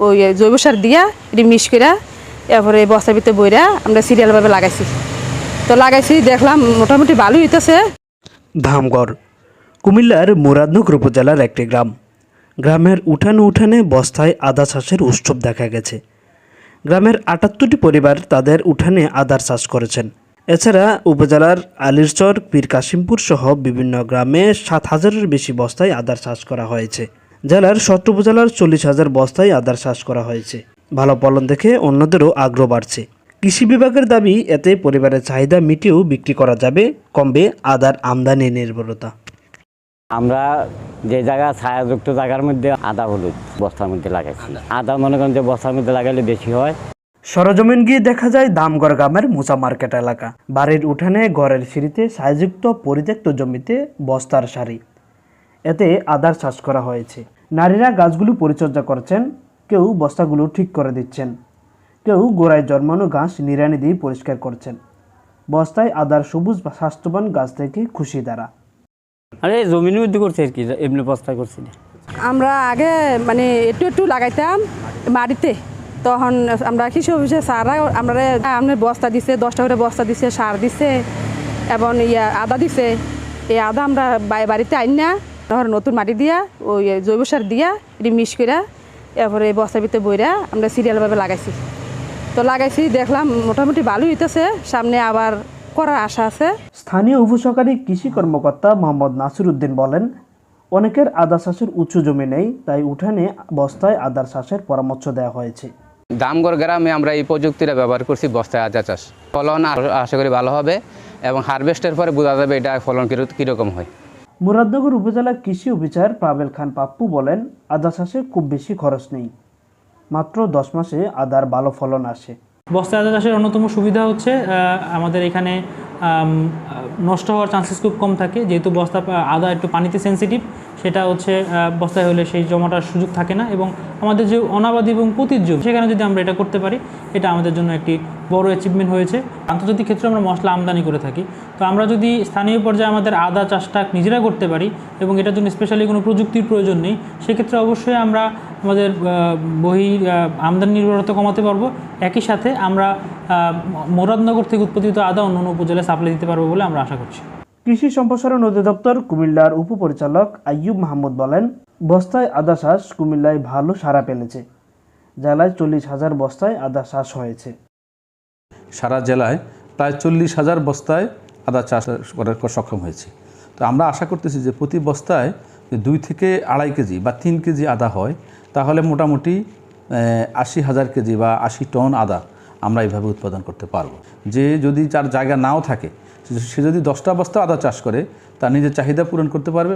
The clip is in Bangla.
ওই জৈব সার দিয়া এটি মিক্স করে এরপরে বস্তার ভিতরে বইরা আমরা সিরিয়ালভাবে লাগাইছি। তো লাগাইছি দেখলাম মোটামুটি ভালোই হইতেছে। ধামগড় কুমিল্লার মুরাদনগর উপজেলার একটি গ্রাম। গ্রামের উঠানে উঠানে বস্তায় আদা চাষের উৎসব দেখা গেছে। গ্রামের ৭৮টি পরিবার তাদের উঠানে আদার চাষ করেছেন। এছাড়া উপজেলার আলিরচর, পীর কাশিমপুর সহ বিভিন্ন গ্রামে ৭,০০০-এর বেশি বস্তায় আদার চাষ করা হয়েছে। জেলার ১৭ উপজেলার ৪০,০০০ বস্তায় আদার চাষ করা হয়েছে। ভালো ফলন দেখে অন্যদেরও আগ্রহ বাড়ছে। কৃষি বিভাগের দাবি, এতে পরিবারের চাহিদা মিটিয়েও বিক্রি করা যাবে, কমবে আদার আমদানি নির্ভরতা। আমরা যে জায়গা ছায়াযুক্ত জায়গার মধ্যে আদা হলুদ বস্তার মধ্যে লাগাইছি। আদা মনে করেন যে বস্তার মধ্যে লাগাইলে বেশি হয়। সরজমিন গিয়ে দেখা যায় দামগড় গ্রামের মোচা মার্কেট এলাকা। বাড়ির উঠানে ঘরের সিঁড়িতে ছায়াযুক্ত পরিত্যক্ত জমিতে বস্তার সারি, এতে আদার চাষ করা হয়েছে। নারীরা গাছগুলো পরিচর্যা করছেন, কেউ বস্তাগুলো ঠিক করে দিচ্ছেন, কেউ গোড়ায় জন্মানো ঘাস নিড়ানি দিয়ে পরিষ্কার করছেন। বস্তায় আদার সবুজ বা স্বাস্থ্যবান গাছ থেকে খুশি তারা। আরে জমিনের মধ্যে করছে আর কি, এমনি বস্তা করছি না। আমরা আগে মানে একটু লাগাইতাম মাটিতে, তখন আমরা কৃষি অফিসে সারা আমরা বস্তা দিছে, 10টা করে বস্তা দিছে, সার দিছে এবং আদা দিছে। এই আদা আমরা বাড়িতে আইন না, তখন নতুন মাটি দিয়া ওই জৈব সার দিয়া এটি মিক্স করে এরপরে বস্তার ভিতরে বইরা আমরা সিরিয়ালভাবে লাগাইছি। তো লাগাইছি দেখলাম মোটামুটি ভালোই হইতেছে, সামনে আবার করার আশা আছে। স্থানীয় উপসহকারী কৃষি কর্মকর্তা মোহাম্মদ নাসির উদ্দিন বলেন, অনেকের আদা চাষের উঁচু জমি নেই, তাই উঠানে বস্তায় আদার চাষের পরামর্শ দেওয়া হয়েছে। দামগড় গ্রামে আমরা এই প্রযুক্তিটা ব্যবহার করছি, বস্তায় আদা চাষ। ফলন আশা করি ভালো হবে এবং হারভেস্টের পরে বোঝা যাবে এটা ফলন কীরকম হয়। মুরাদনগর উপজেলা কৃষি অফিসার পাবেল খান পাপ্পু বলেন, আদা চাষে খুব বেশি খরচ নেই, মাত্র 10 মাসে আদার ভালো ফলন আসে। বস্তায় আদা চাষের অন্যতম সুবিধা হচ্ছে আমাদের এখানে নষ্ট হওয়ার চান্সেস খুব কম থাকে, যেহেতু আদা একটু পানিতে সেন্সিটিভ। সেটা হচ্ছে বস্তায় হলে সেই জমাটার সুযোগ থাকে না, এবং আমাদের যে অনাবাদি এবং পতিত জমি, সেখানে যদি আমরা এটা করতে পারি, এটা আমাদের জন্য একটি বড় অ্যাচিভমেন্ট হয়েছে। আন্তর্জাতিক ক্ষেত্রে আমরা মশলা আমদানি করে থাকি, তো আমরা যদি স্থানীয় পর্যায়ে আমাদের আদা চাষটা নিজেরা করতে পারি এবং এটার জন্য স্পেশালি কোনো প্রযুক্তির প্রয়োজন নেই, সেক্ষেত্রে অবশ্যই আমরা আমাদের আমদানি নির্ভরতা কমাতে পারবো। একই সাথে আমরা মুরাদনগর থেকে উৎপাদিত আদা অন্যান্য উপজেলায় সাপ্লাই দিতে পারবো বলে আমরা আশা করছি। কৃষি সম্প্রসারণ অধিদপ্তর কুমিল্লার উপপরিচালক আইয়ুব মাহমুদ বলেন, বস্তায় আদা চাষ কুমিল্লায় ভালো সাড়া পেলেছে। জেলায় 40,000 বস্তায় আদা চাষ হয়েছে। সারা জেলায় প্রায় 40,000 বস্তায় আদা চাষ করার সক্ষম হয়েছে। তো আমরা আশা করতেছি যে প্রতি বস্তায় 2 থেকে 2.5 কেজি বা 3 কেজি আদা হয়, তাহলে মোটামুটি 80,000 কেজি বা 80 টন আদা আমরা এইভাবে উৎপাদন করতে পারবো। যে যদি তার জায়গা নাও থাকে, সে যদি 10টা বস্তা আদা চাষ করে, তার নিজের চাহিদা পূরণ করতে পারবে।